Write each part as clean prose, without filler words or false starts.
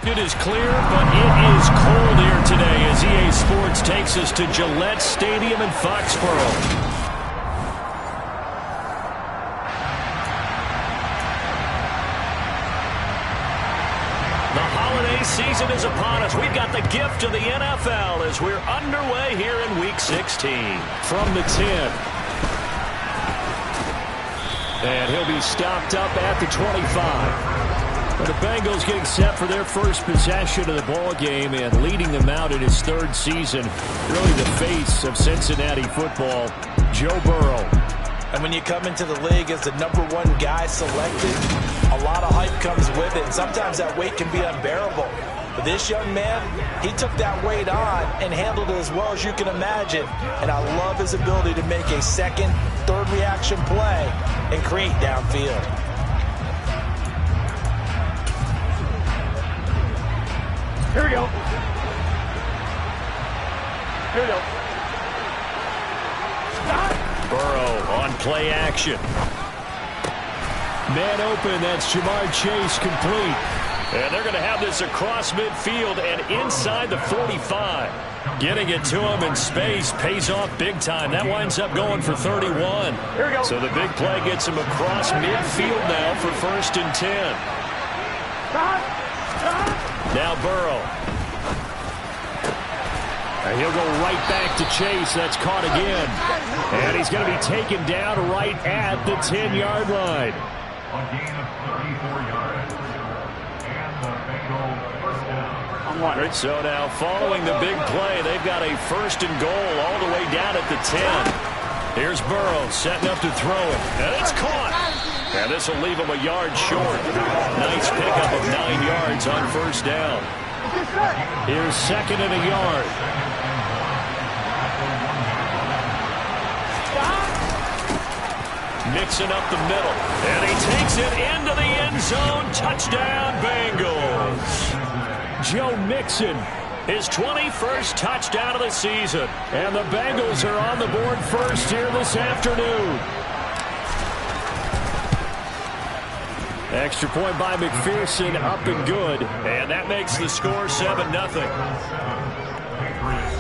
It is clear, but it is cold here today as EA Sports takes us to Gillette Stadium in Foxborough. The holiday season is upon us. We've got the gift of the NFL as we're underway here in Week 16. From the 10. And he'll be stopped up at the 25. The Bengals getting set for their first possession of the ball game and leading them out in his third season. Really the face of Cincinnati football, Joe Burrow. And when you come into the league as the #1 guy selected, a lot of hype comes with it. And sometimes that weight can be unbearable. But this young man, he took that weight on and handled it as well as you can imagine. And I love his ability to make a second, third reaction play and create downfield. Here we go. Here we go. Stop. Burrow on play action. Man open, that's Jamar Chase complete. And they're going to have this across midfield and inside the 45. Getting it to him in space pays off big time. That winds up going for 31. Here we go. So the big play gets him across midfield now for 1st and 10. Stop. Stop. Now Burrow. And he'll go right back to Chase. That's caught again. And he's going to be taken down right at the 10-yard line. A gain of 34 yards. And the Bengals first down. I'm one. So now following the big play, they've got a 1st and goal all the way down at the 10. Here's Burrow setting up to throw it. And it's caught. And this will leave him a yard short. Nice pickup of 9 yards on 1st down. Here's 2nd and a yard. Mixing up the middle. And he takes it into the end zone. Touchdown, Bengals. Joe Mixon, his 21st touchdown of the season. And the Bengals are on the board first here this afternoon. Extra point by McPherson, up and good. And that makes the score 7-0.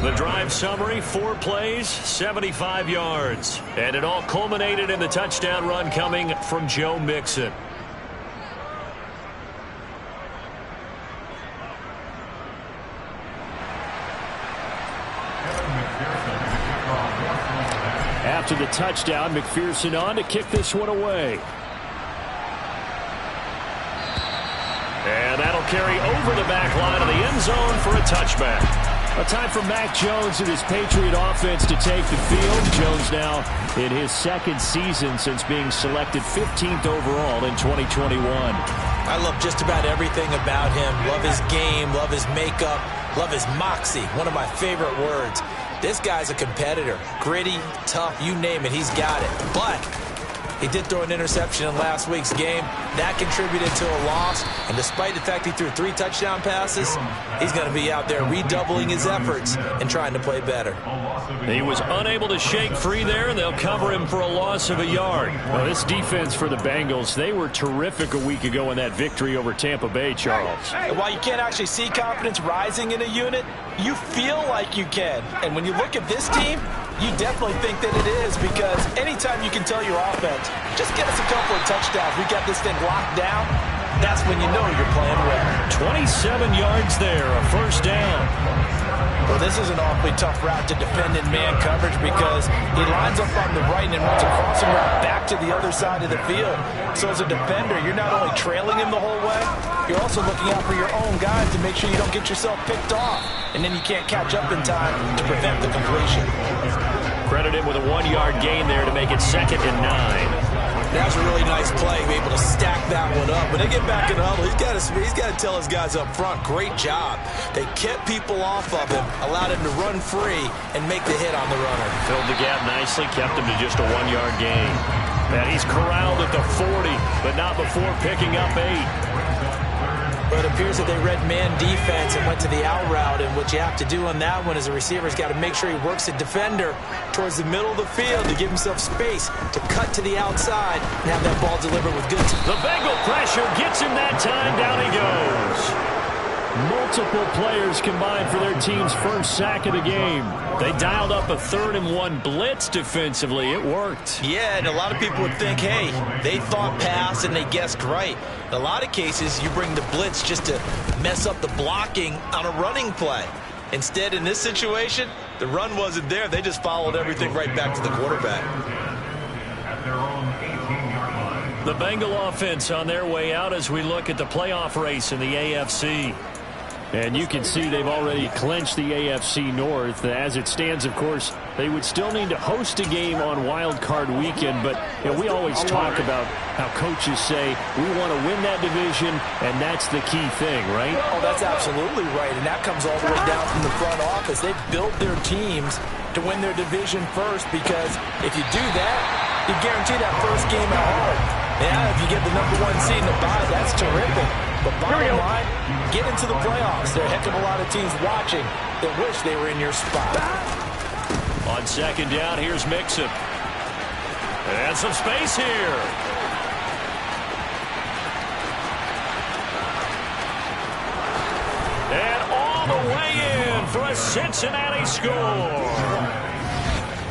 The drive summary, 4 plays, 75 yards. And it all culminated in the touchdown run coming from Joe Mixon. After the touchdown, McPherson on to kick this one away. And that'll carry over the back line of the end zone for a touchback. A time for Mac Jones and his Patriot offense to take the field. Jones now in his 2nd season since being selected 15th overall in 2021. I love just about everything about him. Love his game, love his makeup, love his moxie. One of my favorite words. This guy's a competitor. Gritty, tough, you name it, he's got it. But he did throw an interception in last week's game. That contributed to a loss. And despite the fact he threw 3 touchdown passes, he's going to be out there redoubling his efforts and trying to play better. He was unable to shake free there, and they'll cover him for a loss of a yard. Well, this defense for the Bengals, they were terrific a week ago in that victory over Tampa Bay, Charles. And while you can't actually see confidence rising in a unit, you feel like you can. And when you look at this team, you definitely think that it is, because anytime you can tell your offense, just get us a couple of touchdowns, we got this thing locked down, that's when you know you're playing well. 27 yards there, a 1st down. Well, this is an awfully tough route to defend in man coverage because he lines up on the right and runs a crossing route back to the other side of the field. So as a defender, you're not only trailing him the whole way, you're also looking out for your own guys to make sure you don't get yourself picked off. And then you can't catch up in time to prevent the completion. Credit him with a 1-yard gain there to make it 2nd and 9. That was a really nice play, be able to stack that one up. When they get back in the huddle, he's got to tell his guys up front, great job. They kept people off of him, allowed him to run free, and make the hit on the runner. Filled the gap nicely, kept him to just a 1-yard gain. And he's corralled at the 40, but not before picking up 8. But it appears that they read man defense and went to the out route, and what you have to do on that one is a receiver's got to make sure he works the defender towards the middle of the field to give himself space to cut to the outside and have that ball delivered with good. The Bengal pressure gets him that time. Down he goes. Multiple players combined for their team's first sack of the game. They dialed up a 3rd-and-1 blitz defensively. It worked. Yeah, and a lot of people would think, hey, they thought pass and they guessed right. In a lot of cases, you bring the blitz just to mess up the blocking on a running play. Instead, in this situation, the run wasn't there. They just followed everything right back to the quarterback. At their own 18-yard line. The Bengal offense on their way out as we look at the playoff race in the AFC. And you can see they've already clinched the AFC North. As it stands, of course, they would still need to host a game on Wild Card Weekend. But you know, we always talk about how coaches say we want to win that division, and that's the key thing, right? Oh, that's absolutely right. And that comes all the way down from the front office. They've built their teams to win their division first, because if you do that, you guarantee that first game at home. Yeah, if you get the #1 seed in the bye, that's terrific. But bottom line, get into the playoffs. There are a heck of a lot of teams watching that wish they were in your spot. On 2nd down, here's Mixon. And some space here. And all the way in for a Cincinnati score.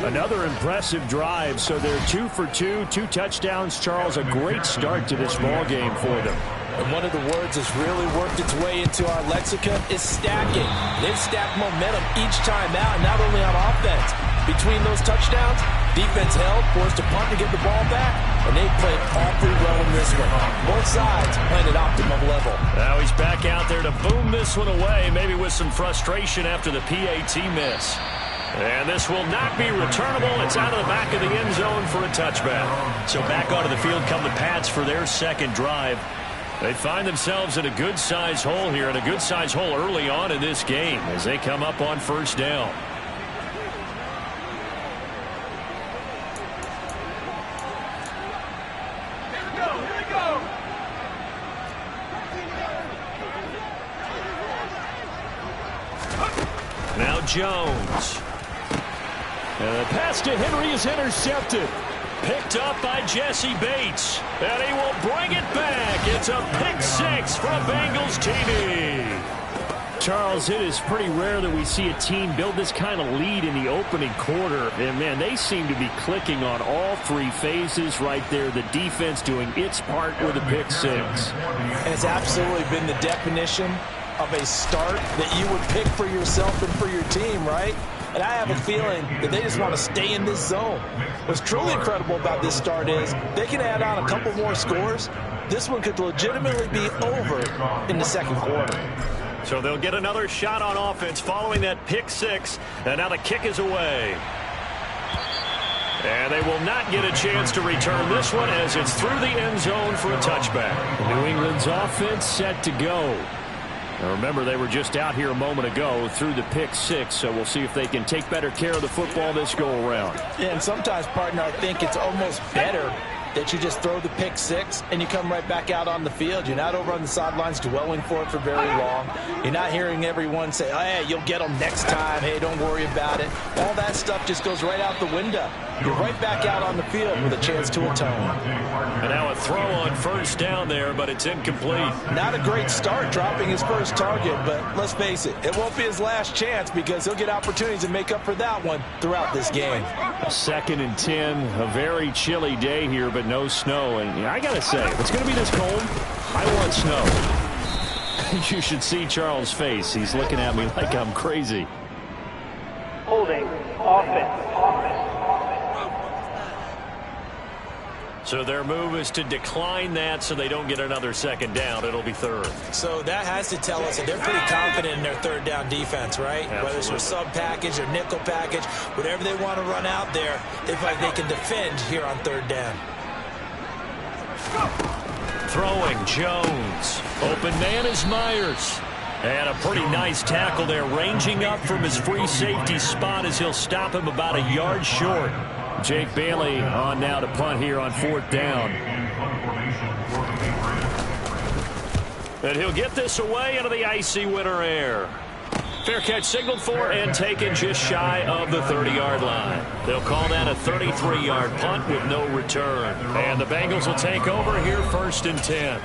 Another impressive drive, so they're 2 for 2, 2 touchdowns. Charles, a great start to this ball game for them. And one of the words that's really worked its way into our lexicon is stacking. They've stacked momentum each time out, not only on offense. Between those touchdowns, defense held, forced to punt to get the ball back, and they played awfully well in this one. Both sides playing at optimum level. Now he's back out there to boom this one away, maybe with some frustration after the PAT miss. And this will not be returnable. It's out of the back of the end zone for a touchback. So back onto the field come the Pats for their second drive. They find themselves in a good-sized hole here, and a good-sized hole early on in this game as they come up on 1st down. Here we go. Now Jones. And the pass to Henry is intercepted. Picked up by Jesse Bates. And he will bring it back. It's a pick 6 for a Bengals TD. Charles, it is pretty rare that we see a team build this kind of lead in the opening quarter. And, man, they seem to be clicking on all 3 phases right there. The defense doing its part with a pick 6. And it's absolutely been the definition of a start that you would pick for yourself and for your team, right? And I have a feeling that they just want to stay in this zone. What's truly incredible about this start is they can add on a couple more scores. This one could legitimately be over in the second quarter. So they'll get another shot on offense following that pick 6. And now the kick is away. And they will not get a chance to return this one as it's through the end zone for a touchback. New England's offense set to go. Now remember, they were just out here a moment ago through the pick 6, so we'll see if they can take better care of the football this go-around. Yeah, and sometimes, partner, I think it's almost better that you just throw the pick 6 and you come right back out on the field. You're not over on the sidelines dwelling for it for very long. You're not hearing everyone say, oh, hey, you'll get them next time. Hey, don't worry about it. All that stuff just goes right out the window. You're right back out on the field with a chance to atone. And now a throw on 1st down there, but it's incomplete. Not a great start dropping his first target, but let's face it, it won't be his last chance because he'll get opportunities to make up for that one throughout this game. 2nd and 10, a very chilly day here, but no snow. And I got to say, if it's going to be this cold, I want snow. You should see Charles' face. He's looking at me like I'm crazy. Holding. Offense. So their move is to decline that so they don't get another 2nd down. It'll be 3rd. So that has to tell us that they're pretty confident in their 3rd down defense, right? Absolutely. Whether it's a sub package or nickel package, whatever they want to run out there, they feel like they can defend here on 3rd down. Throwing Jones. Open man is Myers. And a pretty nice tackle there, ranging up from his free safety spot as he'll stop him about a yard short. Jake Bailey on now to punt here on 4th down. And he'll get this away into the icy winter air. Fair catch signaled for and taken just shy of the 30-yard line. They'll call that a 33-yard punt with no return. And the Bengals will take over here 1st and 10.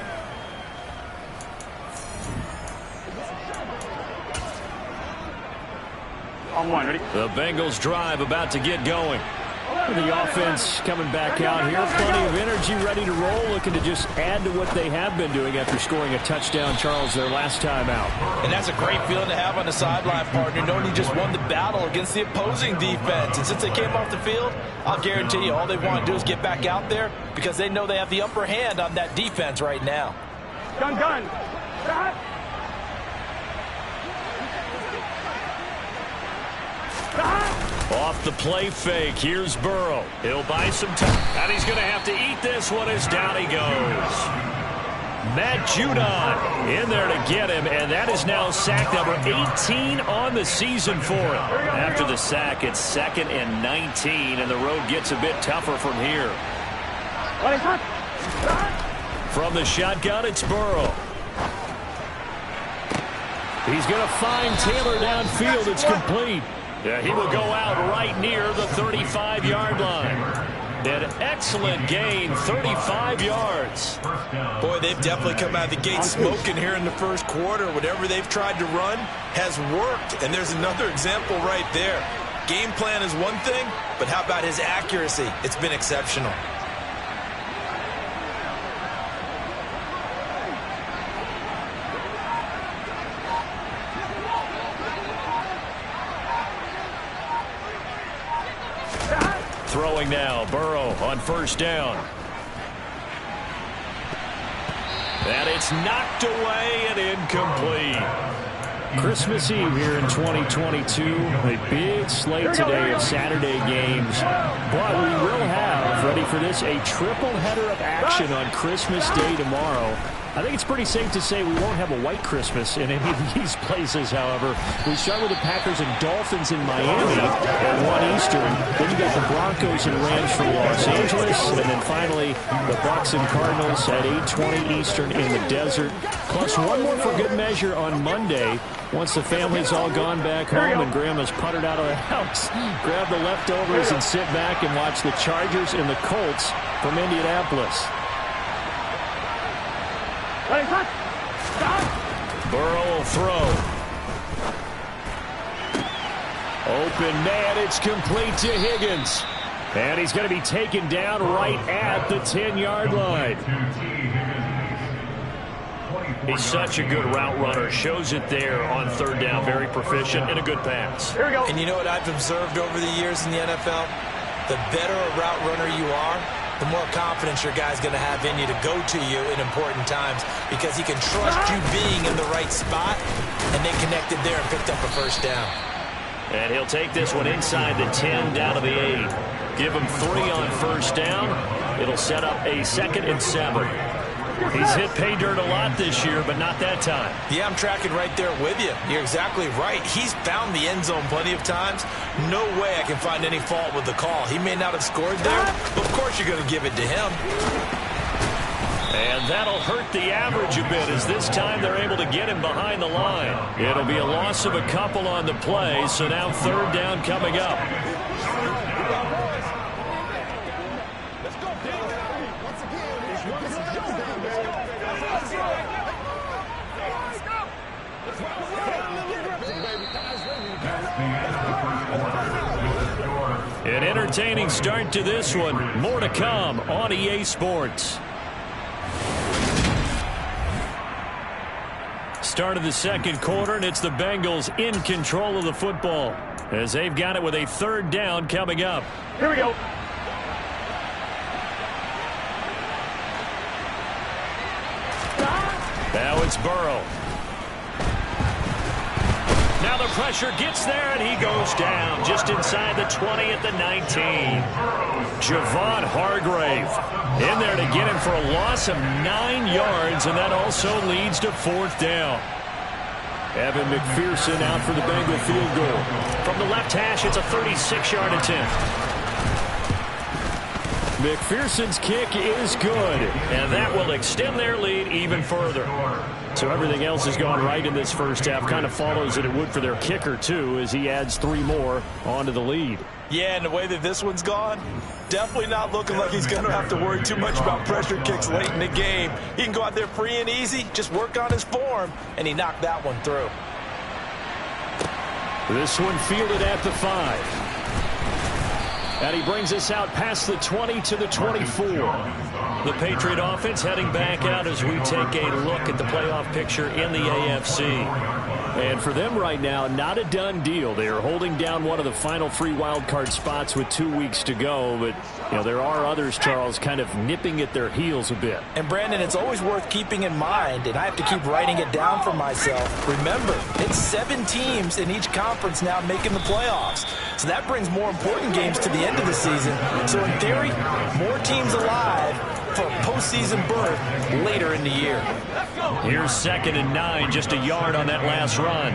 On one, ready? The Bengals drive about to get going. The offense coming back out here. Plenty of energy, ready to roll, looking to just add to what they have been doing after scoring a touchdown, Charles, their last time out. And that's a great feeling to have on the sideline, partner, knowing you just won the battle against the opposing defense. And since they came off the field, I'll guarantee you all they want to do is get back out there because they know they have the upper hand on that defense right now. Gun. Stop. Off the play fake, here's Burrow. He'll buy some time, and he's going to have to eat this one as down he goes. Matt Judon in there to get him, and that is now sack number 18 on the season for him. After the sack, it's 2nd and 19, and the road gets a bit tougher from here. From the shotgun, it's Burrow. He's going to find Taylor downfield. It's complete. Yeah, he will go out right near the 35-yard line. An excellent gain, 35 yards. Boy, they've definitely come out of the gate smoking here in the first quarter. Whatever they've tried to run has worked, and there's another example right there. Game plan is one thing, but how about his accuracy? It's been exceptional. Throwing now, Burrow on first down. And it's knocked away and incomplete. Christmas Eve here in 2022. A big slate today of Saturday games. But we will have, ready for this, a triple header of action on Christmas Day tomorrow. I think it's pretty safe to say we won't have a white Christmas in any of these places, however. We start with the Packers and Dolphins in Miami at 1 Eastern. Then you got the Broncos and Rams for Los Angeles. And then finally, the Bucs and Cardinals at 8:20 Eastern in the desert. Plus one more for good measure on Monday. Once the family's all gone back home and Grandma's puttered out of the house, grab the leftovers and sit back and watch the Chargers and the Colts from Indianapolis. Burrow will throw. Open man, it's complete to Higgins. And he's going to be taken down right at the 10-yard line. He's such a good route runner. Shows it there on third down. Very proficient and a good pass. Here we go. And you know what I've observed over the years in the NFL? The better a route runner you are, the more confidence your guy's going to have in you to go to you in important times because he can trust you being in the right spot, and they connected there and picked up a first down. And he'll take this one inside the 10 down to the 8. Give him 3 on first down. It'll set up a 2nd and 7. He's hit pay dirt a lot this year, but not that time. Yeah, I'm tracking right there with you. You're exactly right. He's found the end zone plenty of times. No way I can find any fault with the call. He may not have scored there, but of course you're going to give it to him. And that'll hurt the average a bit as this time they're able to get him behind the line. It'll be a loss of a couple on the play, so now third down coming up. An entertaining start to this one. More to come on EA Sports. Start of the second quarter, and it's the Bengals in control of the football as they've got it with a third down coming up. Here we go. Now it's Burrow. Now the pressure gets there, and he goes down just inside the 20 at the 19. Javon Hargrave in there to get him for a loss of 9 yards, and that also leads to fourth down. Evan McPherson out for the Bengal field goal. From the left hash, it's a 36-yard attempt. McPherson's kick is good, and that will extend their lead even further. So everything else has gone right in this first half. Kind of follows that it would for their kicker, too, as he adds 3 more onto the lead. Yeah, and the way that this one's gone, definitely not looking like he's going to have to worry too much about pressure kicks late in the game. He can go out there free and easy, just work on his form, and he knocked that one through. This one fielded at the 5. And he brings us out past the 20 to the 24. The Patriot offense heading back out as we take a look at the playoff picture in the AFC. And for them right now, not a done deal. They are holding down one of the final 3 wild card spots with 2 weeks to go. But, you know, there are others, Charles, kind of nipping at their heels a bit. And, Brandon, it's always worth keeping in mind, and I have to keep writing it down for myself. Remember, it's 7 teams in each conference now making the playoffs. So that brings more important games to the end of the season. So, in theory, more teams alive for postseason berth later in the year. Here's 2nd and 9, just a yard on that last run.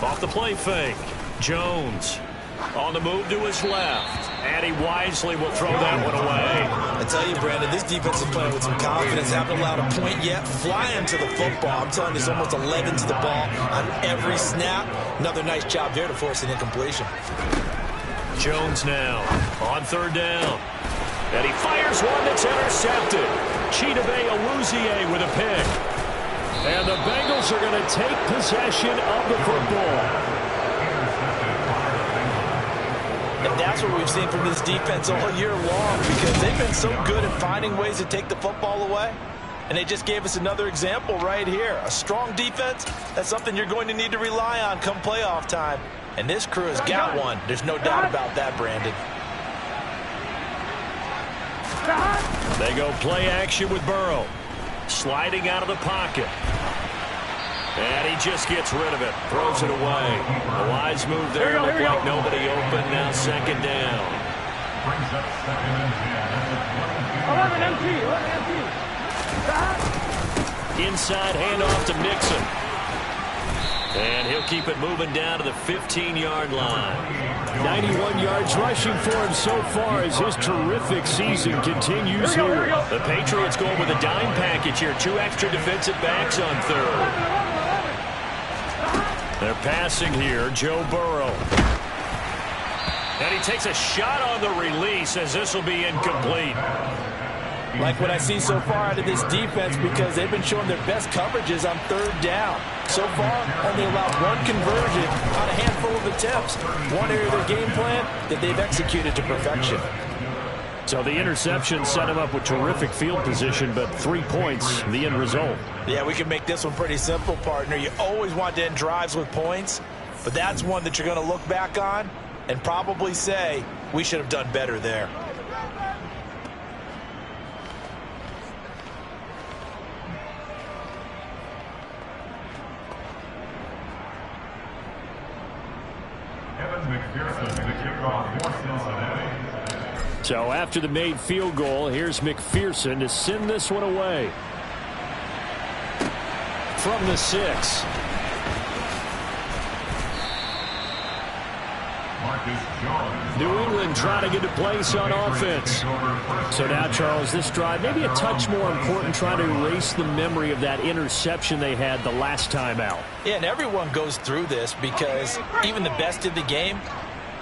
Off the play fake, Jones on the move to his left, and he wisely will throw that one away. I tell you, Brandon, this defense is playing with some confidence. Haven't allowed a point yet. Flying to the football. I'm telling you, there's almost 11 to the ball on every snap. Another nice job there to force an incompletion. Jones now on 3rd down. And he fires one that's intercepted. Chidobe Awuzie with a pick. And the Bengals are going to take possession of the football. And that's what we've seen from this defense all year long, because they've been so good at finding ways to take the football away. And they just gave us another example right here. A strong defense, that's something you're going to need to rely on come playoff time. And this crew has got one. There's no doubt about that, Brandon. They go play action with Burrow. Sliding out of the pocket. And he just gets rid of it. Throws it away. A wise move there. Looked like nobody open. Now 2nd down. Brings up 2nd and 10. Inside handoff to Mixon. And he'll keep it moving down to the 15-yard line. 91 yards rushing for him so far as his terrific season continues here. The Patriots going with a dime package here. 2 extra defensive backs on 3rd. They're passing here. Joe Burrow. And he takes a shot on the release as this will be incomplete. Like what I see so far out of this defense, because they've been showing their best coverages on 3rd down. So far, only allowed 1 conversion on a handful of attempts. One area of their game plan that they've executed to perfection. So the interception set him up with terrific field position, but 3 points, the end result. Yeah, we can make this one pretty simple, partner. You always want to end drives with points, but that's one that you're going to look back on and probably say, we should have done better there. So after the made field goal, here's McPherson to send this one away. From the 6. New England trying to get a place on offense. So now, Charles, this drive maybe a touch more important, trying to erase the memory of that interception they had the last time out. Yeah, and everyone goes through this because even the best in the game,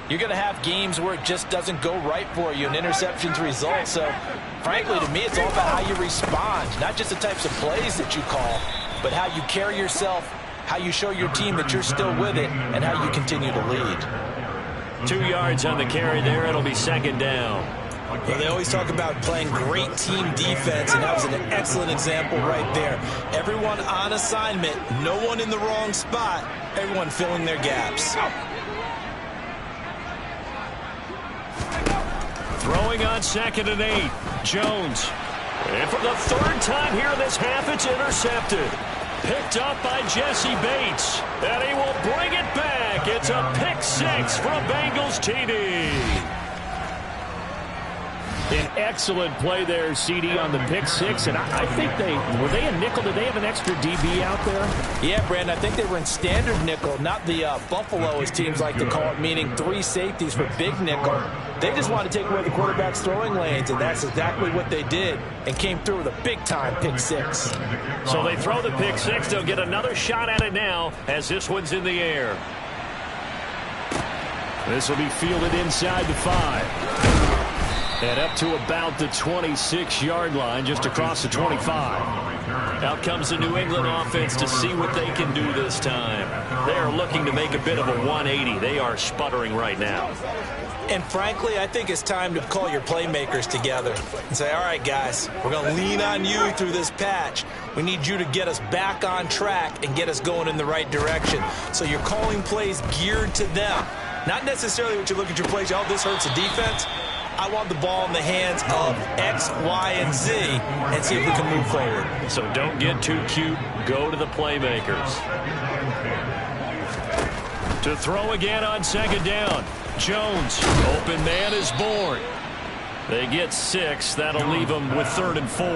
you're going to have games where it just doesn't go right for you and interceptions result. So, frankly, to me, it's all about how you respond, not just the types of plays that you call, but how you carry yourself, how you show your team that you're still with it, and how you continue to lead. 2 yards on the carry there. It'll be 2nd down. Well, they always talk about playing great team defense, and that was an excellent example right there. Everyone on assignment, no one in the wrong spot, everyone filling their gaps. Throwing on 2nd and 8. Jones. And for the 3rd time here in this half, it's intercepted. Picked up by Jesse Bates. And he will bring it back. It's a pick 6 for a Bengals TD. An excellent play there, CD, on the pick 6. And I think were they a nickel? Did they have an extra DB out there? Yeah, Brandon, I think they were in standard nickel, not the Buffalo, as teams like to call it, meaning 3 safeties for big nickel. They just wanted to take away the quarterback's throwing lanes, and that's exactly what they did, and came through with a big-time pick 6. So they throw the pick 6. They'll get another shot at it now as this one's in the air. This will be fielded inside the 5. And up to about the 26-yard line, just across the 25. Out comes the New England offense to see what they can do this time. They are looking to make a bit of a 180. They are sputtering right now. And frankly, I think it's time to call your playmakers together and say, all right, guys, we're going to lean on you through this patch. We need you to get us back on track and get us going in the right direction. So you're calling plays geared to them. Not necessarily what you look at your plays, oh, this hurts the defense. I want the ball in the hands of X, Y, and Z and see if we can move forward. So don't get too cute. Go to the playmakers. To throw again on second down. Jones, open man is born. They get 6. That'll leave them with 3rd and 4.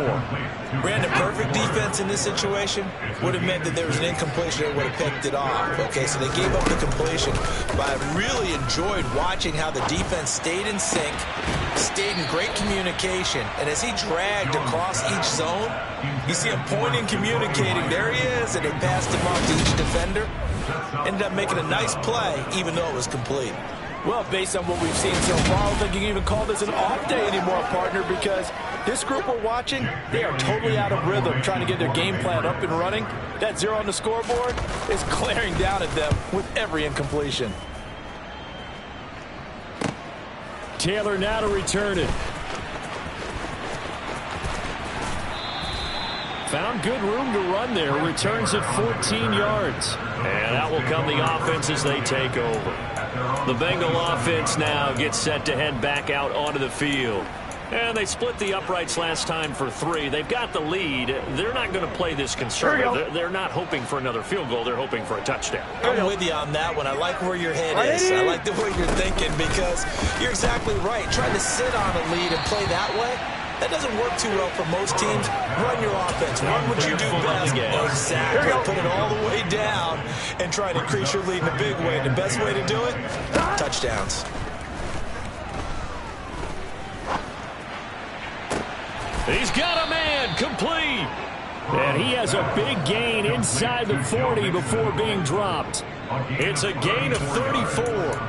Brandon, perfect defense in this situation would have meant that there was an incompletion that would have picked it off. Okay, so they gave up the completion. But I really enjoyed watching how the defense stayed in sync, stayed in great communication, and as he dragged across each zone, you see him pointing, communicating. There he is, and they passed him off to each defender. Ended up making a nice play, even though it was complete. Well, based on what we've seen so far, I don't think you can even call this an off day anymore, partner, because this group we're watching, they are totally out of rhythm, trying to get their game plan up and running. That 0 on the scoreboard is glaring down at them with every incompletion. Taylor now to return it. Found good room to run there. Returns at 14 yards. And out will come the offense as they take over. The Bengal offense now gets set to head back out onto the field. And they split the uprights last time for 3. They've got the lead. They're not going to play this conservative. They're not hoping for another field goal. They're hoping for a touchdown. I'm with you on that one. I like where your head is. I like the way you're thinking because you're exactly right. Trying to sit on a lead and play that way, that doesn't work too well for most teams. Run your offense. Run what you do best. Exactly. Put it all the way down and try to increase your lead in a big way. The best way to do it, touchdowns. He's got a man complete. And he has a big gain inside the 40 before being dropped. It's a gain of 34.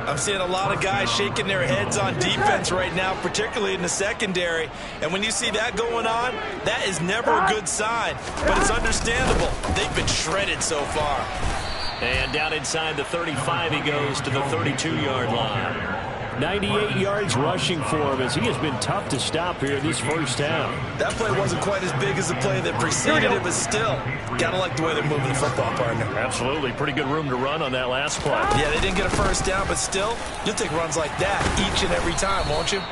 I'm seeing a lot of guys shaking their heads on defense right now, particularly in the secondary. And when you see that going on, that is never a good sign. But it's understandable. They've been shredded so far. And down inside the 35 he goes to the 32-yard line. 98 yards rushing for him as he has been tough to stop here in this first half. That play wasn't quite as big as the play that preceded it, but still, gotta like the way they're moving the football, partner. Absolutely. Pretty good room to run on that last play. Yeah, they didn't get a first down, but still, you'll take runs like that each and every time, won't you?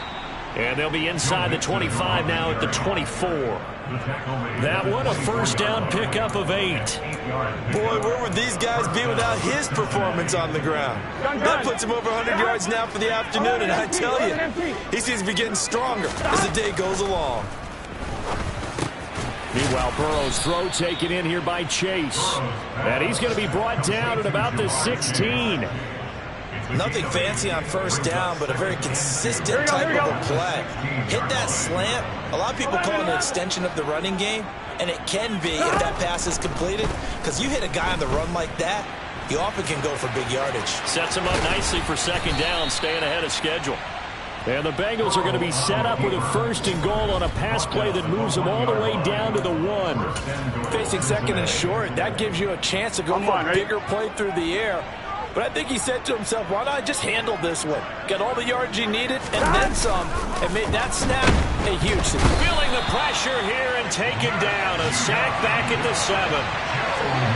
And they'll be inside the 25 now at the 24. That one, a first down pickup of 8. Boy, where would these guys be without his performance on the ground? That puts him over 100 yards now for the afternoon, and I tell you, he seems to be getting stronger as the day goes along. Meanwhile, Burrow's throw taken in here by Chase. And he's going to be brought down at about the 16. Nothing fancy on first down, but a very consistent type of a play. Hit that slant. A lot of people call it an extension of the running game, and it can be if that pass is completed, because you hit a guy on the run like that, you often can go for big yardage. Sets him up nicely for second down, staying ahead of schedule. And the Bengals are going to be set up with a first and goal on a pass play that moves them all the way down to the 1. Facing second and short, that gives you a chance to go for a bigger play through the air. But I think he said to himself, why not just handle this one? Got all the yards you needed and then some, and made that snap a huge success. Feeling the pressure here and taken down. A sack back at the 7.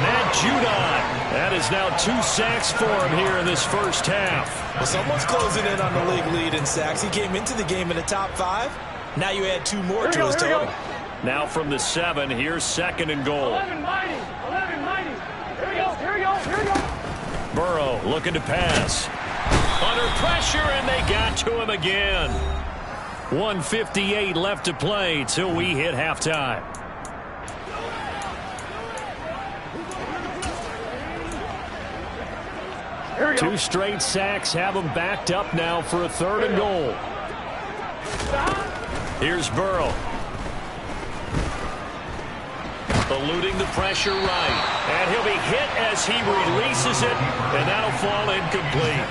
Matt Judon. That is now 2 sacks for him here in this first half. Well, someone's closing in on the league lead in sacks. He came into the game in the top 5. Now you add 2 more to his total. Now from the 7, here's second and goal. 11-90. 11-90. Here we go. Burrow looking to pass. Under pressure, and they got to him again. 1:58 left to play till we hit halftime. Two straight sacks have them backed up now for a third and goal. Here's Burrow. Eluding the pressure right. And he'll be hit as he releases it, and that'll fall incomplete.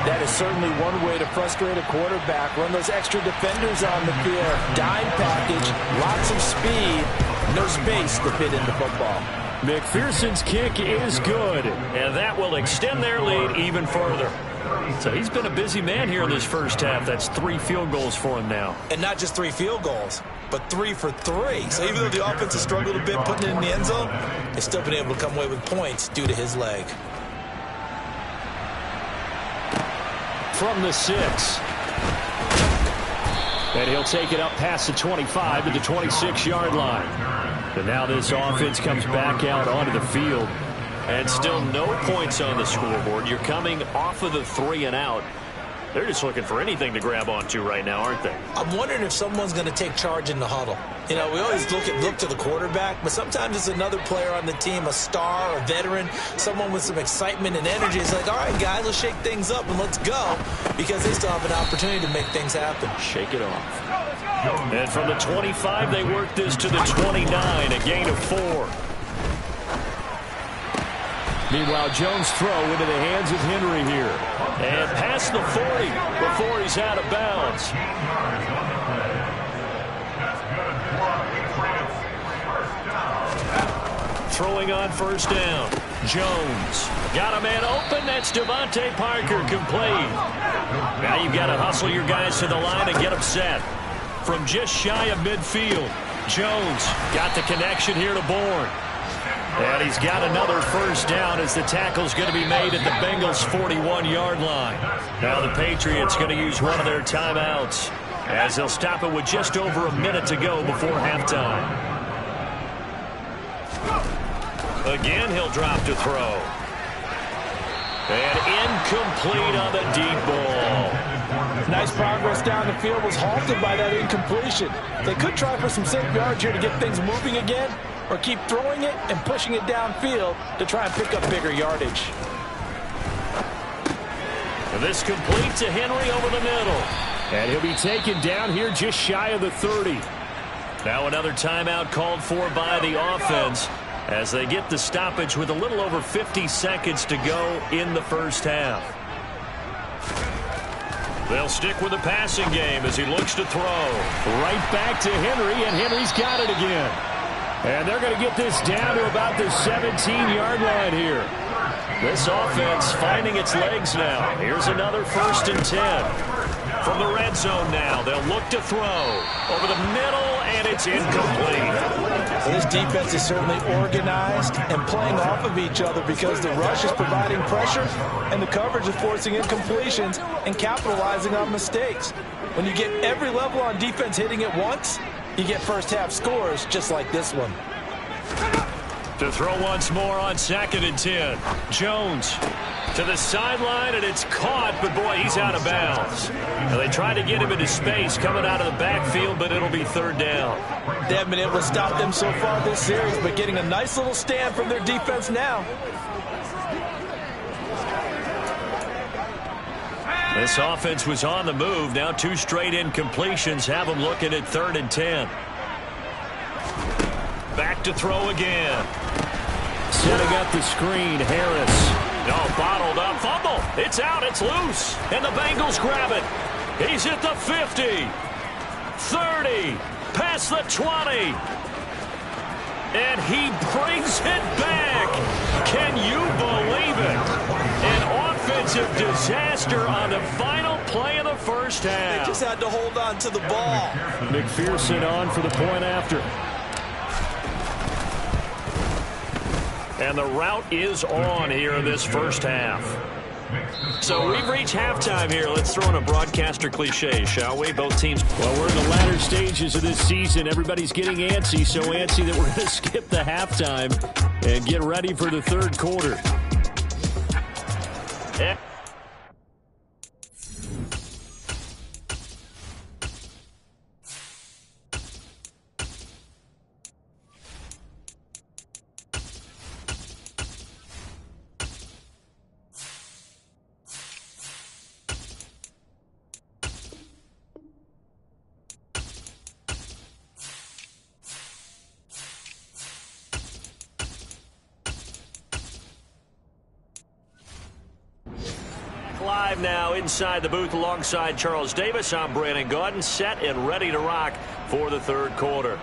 That is certainly one way to frustrate a quarterback. Run those extra defenders on the field. Dime package, lots of speed, no space to fit into football. McPherson's kick is good, and that will extend their lead even further. So he's been a busy man here in this first half. That's 3 field goals for him now. And not just 3 field goals, but 3 for 3. So even though the offense has struggled a bit putting it in the end zone, they've still been able to come away with points due to his leg. From the 6. And he'll take it up past the 25 to the 26-yard line. And now this offense comes back out onto the field. And still no points on the scoreboard. You're coming off of the 3 and out. They're just looking for anything to grab onto right now, aren't they? I'm wondering if someone's going to take charge in the huddle. You know, we always look to the quarterback, but sometimes it's another player on the team, a star, a veteran, someone with some excitement and energy. It's like, all right, guys, let's shake things up and let's go, because they still have an opportunity to make things happen. Shake it off. And from the 25, they work this to the 29, a gain of 4. Meanwhile, Jones' throw into the hands of Henry here. And past the 40 before he's out of bounds. Throwing on first down. Jones got a man open. That's Devontae Parker, complete. Now you've got to hustle your guys to the line and get them set. From just shy of midfield, Jones got the connection here to Bourne. And he's got another first down as the tackle's going to be made at the Bengals' 41-yard line. Now the Patriots going to use one of their timeouts as they'll stop it with just over a minute to go before halftime. Again, he'll drop to throw. And incomplete on the deep ball. Nice progress down the field, was halted by that incompletion. They could try for some safe yards here to get things moving again, or keep throwing it and pushing it downfield to try and pick up bigger yardage. And this complete to Henry over the middle. And he'll be taken down here just shy of the 30. Now another timeout called for by the offense as they get the stoppage with a little over 50 seconds to go in the first half. They'll stick with the passing game as he looks to throw. Right back to Henry, and Henry's got it again. And they're going to get this down to about the 17-yard line here. This offense finding its legs now. Here's another 1st and 10. From the red zone now, they'll look to throw. Over the middle, and it's incomplete. This defense is certainly organized and playing off of each other because the rush is providing pressure and the coverage is forcing incompletions and capitalizing on mistakes. When you get every level on defense hitting it once, you get first-half scores just like this one. To throw once more on 2nd and 10. Jones to the sideline, and it's caught, but boy, he's out of bounds. Now they try to get him into space coming out of the backfield, but it'll be 3rd down. They haven't been able to stop them so far this series, but getting a nice little stand from their defense now. This offense was on the move. Now 2 straight incompletions have them looking at 3rd and 10. Back to throw again. Setting up the screen, Harris. No, bottled up, fumble. It's out, it's loose. And the Bengals grab it. He's at the 50. 30. Past the 20. And he brings it back. Can you believe it? An offensive disaster on the final play of the first half. They just had to hold on to the ball. McPherson on for the point after. And the route is on here in this first half. So we've reached halftime here. Let's throw in a broadcaster cliche, shall we? Both teams. Well, we're in the latter stages of this season. Everybody's getting antsy, so antsy that we're going to skip the halftime and get ready for the 3rd quarter. Yeah. live now inside the booth alongside Charles Davis. I'm Brandon Gaudin, set and ready to rock for the third quarter.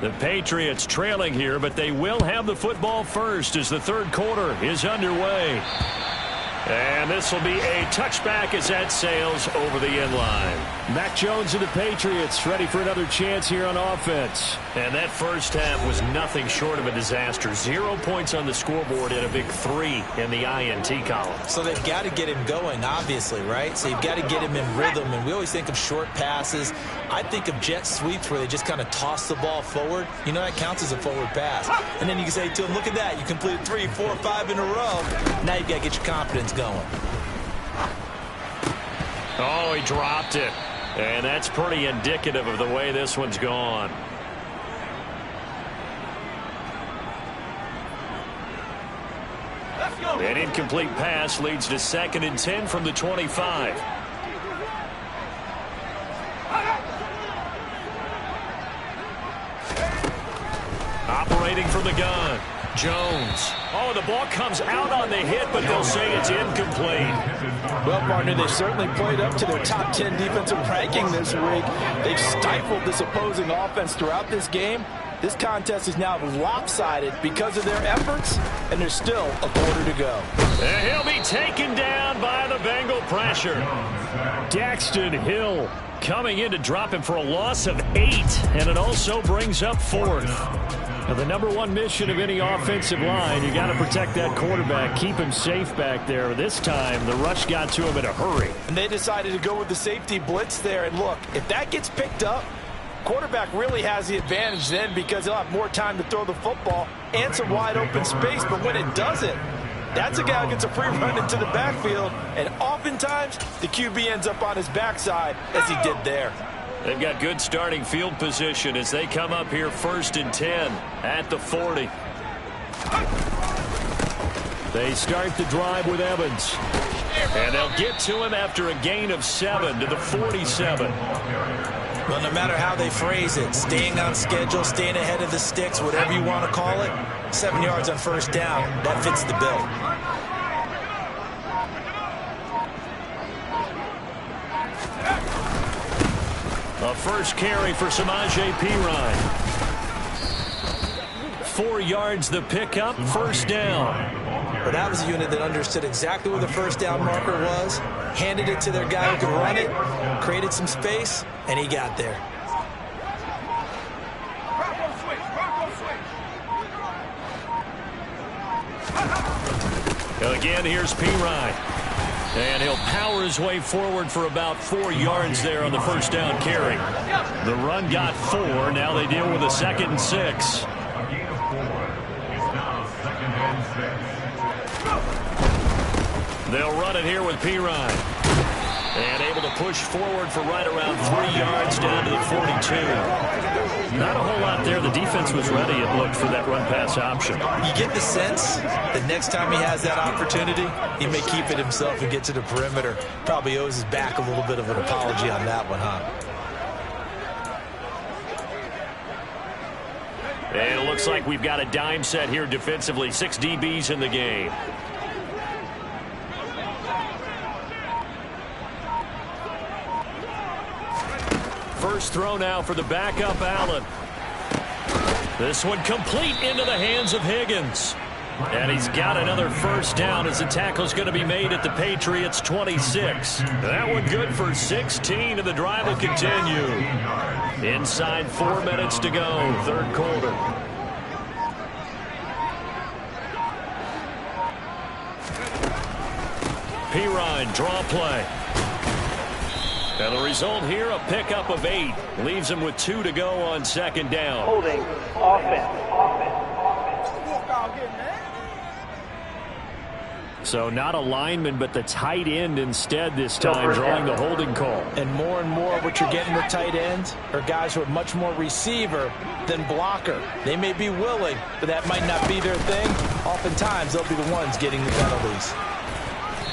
The Patriots trailing here, but they will have the football first as the third quarter is underway. And this will be a touchback as that sails over the end line. Mac Jones and the Patriots ready for another chance here on offense. And that first half was nothing short of a disaster. 0 points on the scoreboard and a big 3 in the INT column. So they've got to get him going, obviously, right? So you've got to get him in rhythm. And we always think of short passes. I think of jet sweeps where they just kind of toss the ball forward. You know, that counts as a forward pass. And then you can say to him, look at that. You completed 3, 4, 5 in a row. Now you've got to get your confidence going. Oh, he dropped it. And that's pretty indicative of the way this one's gone. An incomplete pass leads to 2nd and 10 from the 25. Operating from the gun. Jones. Oh, the ball comes out on the hit, but they'll say it's incomplete. Well, partner, they certainly played up to their top 10 defensive ranking this week. They've stifled this opposing offense throughout this game. This contest is now lopsided because of their efforts, and there's still a quarter to go. And he'll be taken down by the Bengal pressure. Daxton Hill coming in to drop him for a loss of 8, and it also brings up 4th. Now, the number one mission of any offensive line, you got to protect that quarterback, keep him safe back there. This time, the rush got to him in a hurry. And they decided to go with the safety blitz there. And look, if that gets picked up, quarterback really has the advantage then because he'll have more time to throw the football and some wide open space. But when it doesn't, that's a guy who gets a free run into the backfield. And oftentimes, the QB ends up on his backside as he did there. They've got good starting field position as they come up here 1st and 10 at the 40. They start the drive with Evans. And they'll get to him after a gain of 7 to the 47. Well, no matter how they phrase it, staying on schedule, staying ahead of the sticks, whatever you want to call it, 7 yards on 1st down, that fits the bill. A first carry for Samaje Perine. 4 yards the pickup, 1st down. But that was a unit that understood exactly where the 1st down marker was, handed it to their guy who could run it, created some space, and he got there. Again, here's Perine. And he'll power his way forward for about 4 yards there on the 1st down carry. The run got 4. Now they deal with a 2nd and 6. They'll run it here with Perine. And able to push forward for right around 3 yards down to the 42. Not a whole lot there. The defense was ready, it looked, for that run-pass option. You get the sense that next time he has that opportunity, he may keep it himself and get to the perimeter. Probably owes his back a little bit of an apology on that one, huh? And it looks like we've got a dime set here defensively. 6 DBs in the game. First throw now for the backup Allen. This one complete into the hands of Higgins. And he's got another 1st down as the tackle's going to be made at the Patriots 26. That one good for 16, and the drive will continue. Inside 4 minutes to go, 3rd quarter. Perine, draw play. And the result here, a pickup of 8. Leaves him with 2 to go on 2nd down. Holding offense. So not a lineman, but the tight end instead this time, drawing the holding call. And more what you're getting with tight ends are guys who are much more receiver than blocker. They may be willing, but that might not be their thing. Oftentimes, they'll be the ones getting the penalties.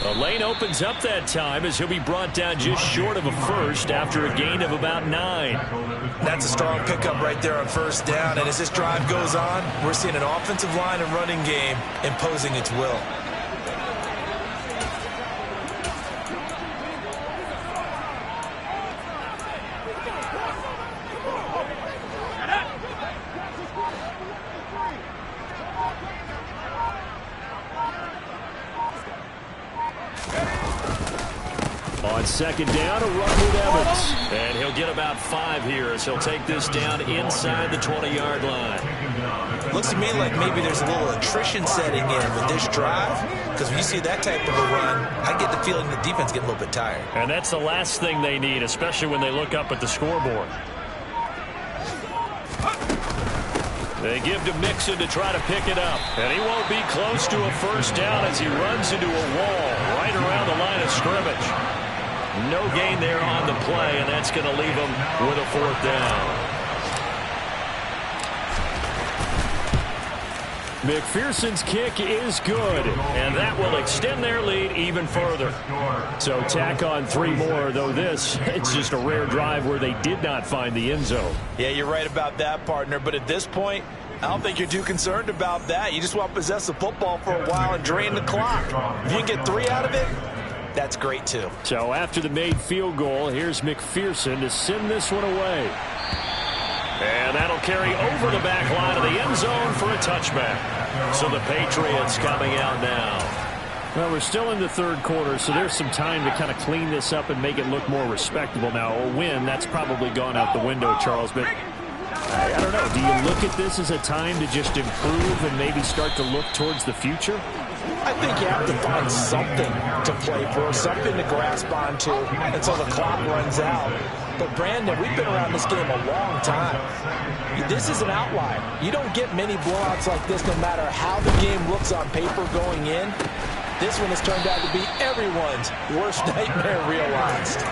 The lane opens up that time as he'll be brought down just short of a first after a gain of about 9. That's a strong pickup right there on first down. And as this drive goes on, we're seeing an offensive line and running game imposing its will. On second down, a run with Evans. And he'll get about 5 here as he'll take this down inside the 20-yard line. Looks to me like maybe there's a little attrition setting in with this drive, because when you see that type of a run, I get the feeling the defense getting a little bit tired. And that's the last thing they need, especially when they look up at the scoreboard. They give to Mixon to try to pick it up. And he won't be close to a first down as he runs into a wall right around the line of scrimmage. No gain there on the play, and that's going to leave him with a 4th down. McPherson's kick is good, and that will extend their lead even further. So tack on 3 more, though it's just a rare drive where they did not find the end zone. Yeah, you're right about that, partner, but at this point, I don't think you're too concerned about that. You just want to possess the football for a while and drain the clock. If you can get 3 out of it, that's great too. So after the made field goal, here's McPherson to send this one away. And that'll carry over the back line of the end zone for a touchback. So the Patriots coming out now. Well, we're still in the 3rd quarter, so there's some time to kind of clean this up and make it look more respectable. Now, a win, that's probably gone out the window, Charles, but I don't know. Do you look at this as a time to just improve and maybe start to look towards the future? I think you have to find something to play for, something to grasp onto until the clock runs out. But, Brandon, we've been around this game a long time. This is an outlier. You don't get many blowouts like this no matter how the game looks on paper going in. This one has turned out to be everyone's worst nightmare realized.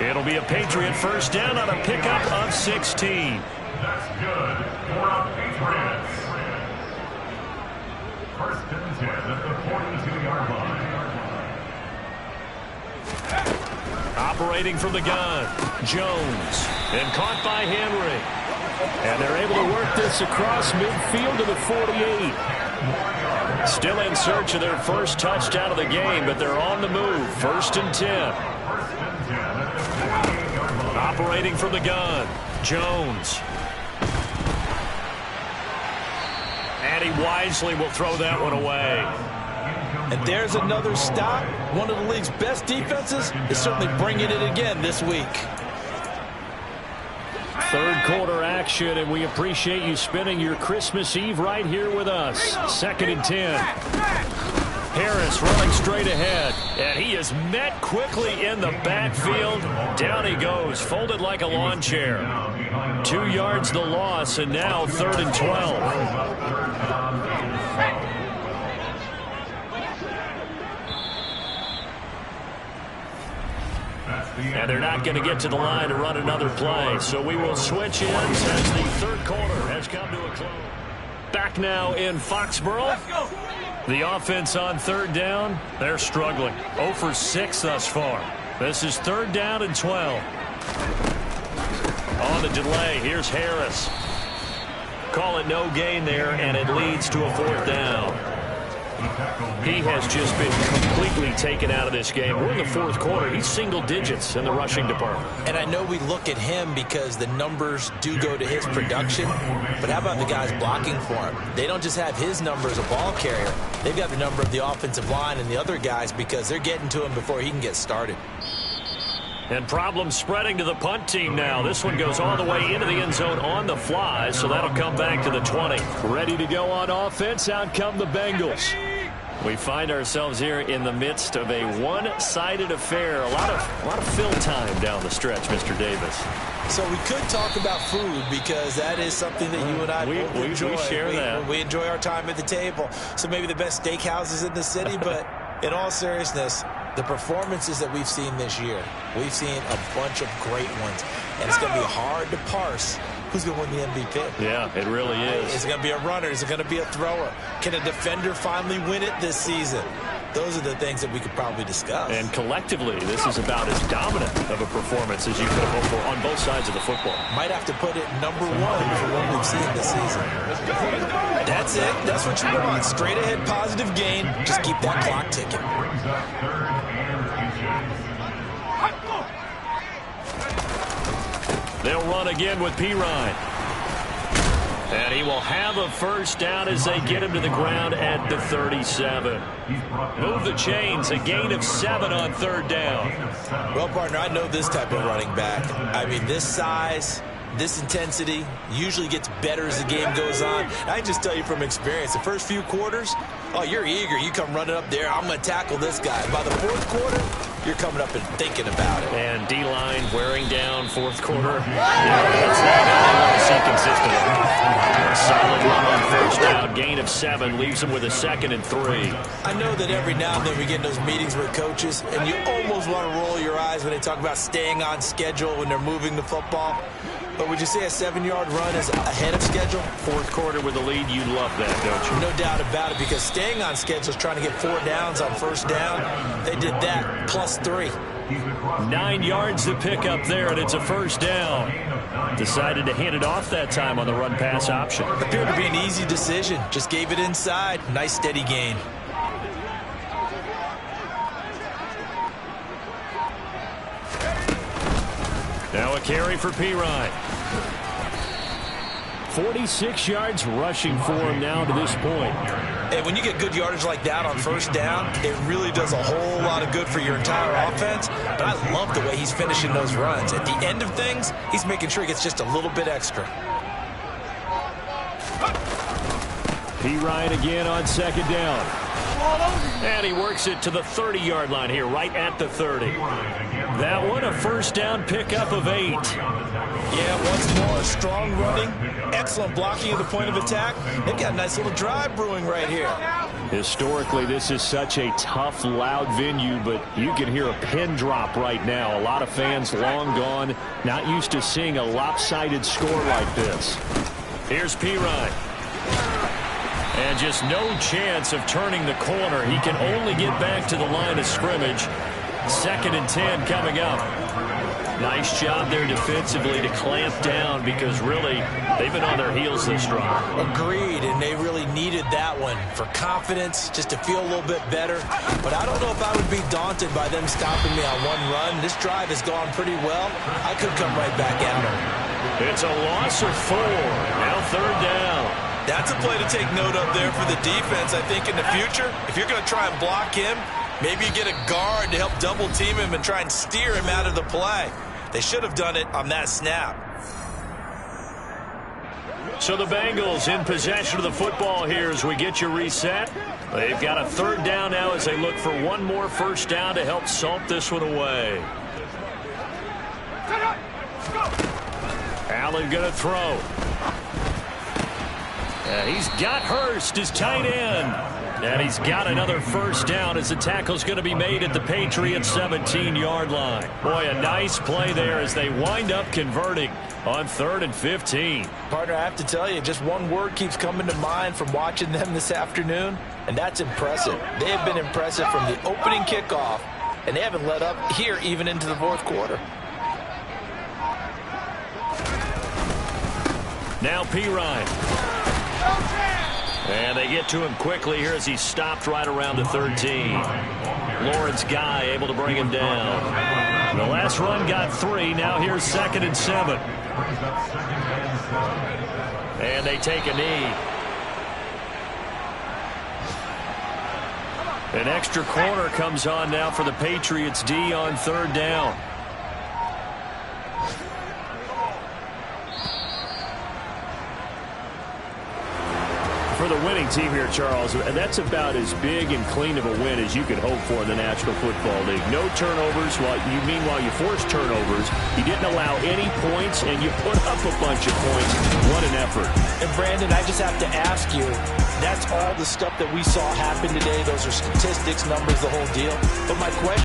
It'll be a Patriot first down on a pickup of 16. That's good for a Patriots. First and 10 at the 42-yard line. Operating from the gun, Jones, and caught by Henry. And they're able to work this across midfield to the 48. Still in search of their first touchdown of the game, but they're on the move. First and 10. Operating from the gun, Jones. And he wisely will throw that one away. And there's another stop. One of the league's best defenses is certainly bringing it again this week. 3rd quarter action, and we appreciate you spending your Christmas Eve right here with us. 2nd and 10. Harris running straight ahead, and he is met quickly in the backfield. Down he goes, folded like a lawn chair. 2 yards the loss, and now 3rd and 12. And they're not going to get to the line to run another play. So we will switch in as the 3rd quarter has come to a close. Back now in Foxborough. The offense on 3rd down, they're struggling. 0 for 6 thus far. This is 3rd down and 12. On the delay, here's Harris. Call it no gain there, and it leads to a 4th down. He has just been completely taken out of this game. We're in the 4th quarter. He's single digits in the rushing department. And I know we look at him because the numbers do go to his production, but how about the guys blocking for him? They don't just have his number as a ball carrier. They've got the number of the offensive line and the other guys because they're getting to him before he can get started. And problems spreading to the punt team now. This one goes all the way into the end zone on the fly, so that'll come back to the 20. Ready to go on offense. Out come the Bengals. We find ourselves here in the midst of a one-sided affair. A lot of fill time down the stretch, Mr. Davis. So we could talk about food because that is something that you and I both enjoy. We share that. We enjoy our time at the table. So maybe the best steakhouses in the city, but in all seriousness, the performances that we've seen this year, we've seen a bunch of great ones. And it's going to be hard to parse who's going to win the MVP. Yeah, it really is. Is it going to be a runner? Is it going to be a thrower? Can a defender finally win it this season? Those are the things that we could probably discuss. And collectively, this is about as dominant of a performance as you could have hoped for on both sides of the football. Might have to put it #1 for what we've seen this season. That's it. That's what you want. Straight ahead positive gain. Just keep that clock ticking. They'll run again with Pirine. And he will have a first down as they get him to the ground at the 37. Move the chains, a gain of 7 on 3rd down. Well, partner, I know this type of running back. I mean, this size, this intensity usually gets better as the game goes on. I can just tell you from experience, the first few quarters, oh, you're eager. You come running up there, I'm going to tackle this guy. By the 4th quarter, you're coming up and thinking about it. And D-line wearing down 4th quarter. That's not how they want to see consistently. A solid run on first down. Gain of 7 leaves them with a 2nd and 3. I know that every now and then we get in those meetings with coaches, and you almost want to roll your eyes when they talk about staying on schedule when they're moving the football. But would you say a 7-yard run is ahead of schedule? 4th quarter with a lead, you'd love that, don't you? No doubt about it, because staying on schedule is trying to get 4 downs on first down. They did that plus 3. 9 yards to pick up there, and it's a first down. Decided to hand it off that time on the run-pass option. Appeared to be an easy decision. Just gave it inside. Nice steady gain. Now a carry for Pirine. 46 yards rushing for him now to this point. And when you get good yardage like that on first down, it really does a whole lot of good for your entire offense. But I love the way he's finishing those runs. At the end of things, he's making sure he gets just a little bit extra. Pirine again on 2nd down. And he works it to the 30-yard line here, right at the 30. That one, a first down pickup of 8. Yeah, once more, strong running, excellent blocking at the point of attack. They've got a nice little drive brewing right here. Historically, this is such a tough, loud venue, but you can hear a pin drop right now. A lot of fans long gone, not used to seeing a lopsided score like this. Here's Pirine. And just no chance of turning the corner. He can only get back to the line of scrimmage. 2nd and 10 coming up. Nice job there defensively to clamp down, because really they've been on their heels this drive. Agreed, and they really needed that one for confidence, just to feel a little bit better. But I don't know if I would be daunted by them stopping me on one run. This drive has gone pretty well. I could come right back at them. It's a loss of 4. Now 3rd down. That's a play to take note of there for the defense. I think in the future, if you're going to try and block him, maybe you get a guard to help double team him and try and steer him out of the play. They should have done it on that snap. So the Bengals in possession of the football here as we get you reset. They've got a 3rd down now as they look for one more first down to help salt this one away. Allen going to throw. He's got Hurst, his tight end. And he's got another first down as the tackle's going to be made at the Patriots' 17-yard line. Boy, a nice play there as they wind up converting on 3rd and 15. Partner, I have to tell you, just one word keeps coming to mind from watching them this afternoon, and that's impressive. They have been impressive from the opening kickoff, and they haven't let up here even into the 4th quarter. Now Pirine. And they get to him quickly here as he stopped right around the 13. Lawrence Guy able to bring him down. The last run got 3. Now here's 2nd and 7. And they take a knee. An extra corner comes on now for the Patriots D on 3rd down. For the winning team here, Charles, that's about as big and clean of a win as you could hope for in the National Football League. No turnovers. Meanwhile, you forced turnovers. You didn't allow any points, and you put up a bunch of points. What an effort. And, Brandon, I just have to ask you, that's all the stuff that we saw happen today. Those are statistics, numbers, the whole deal. But my question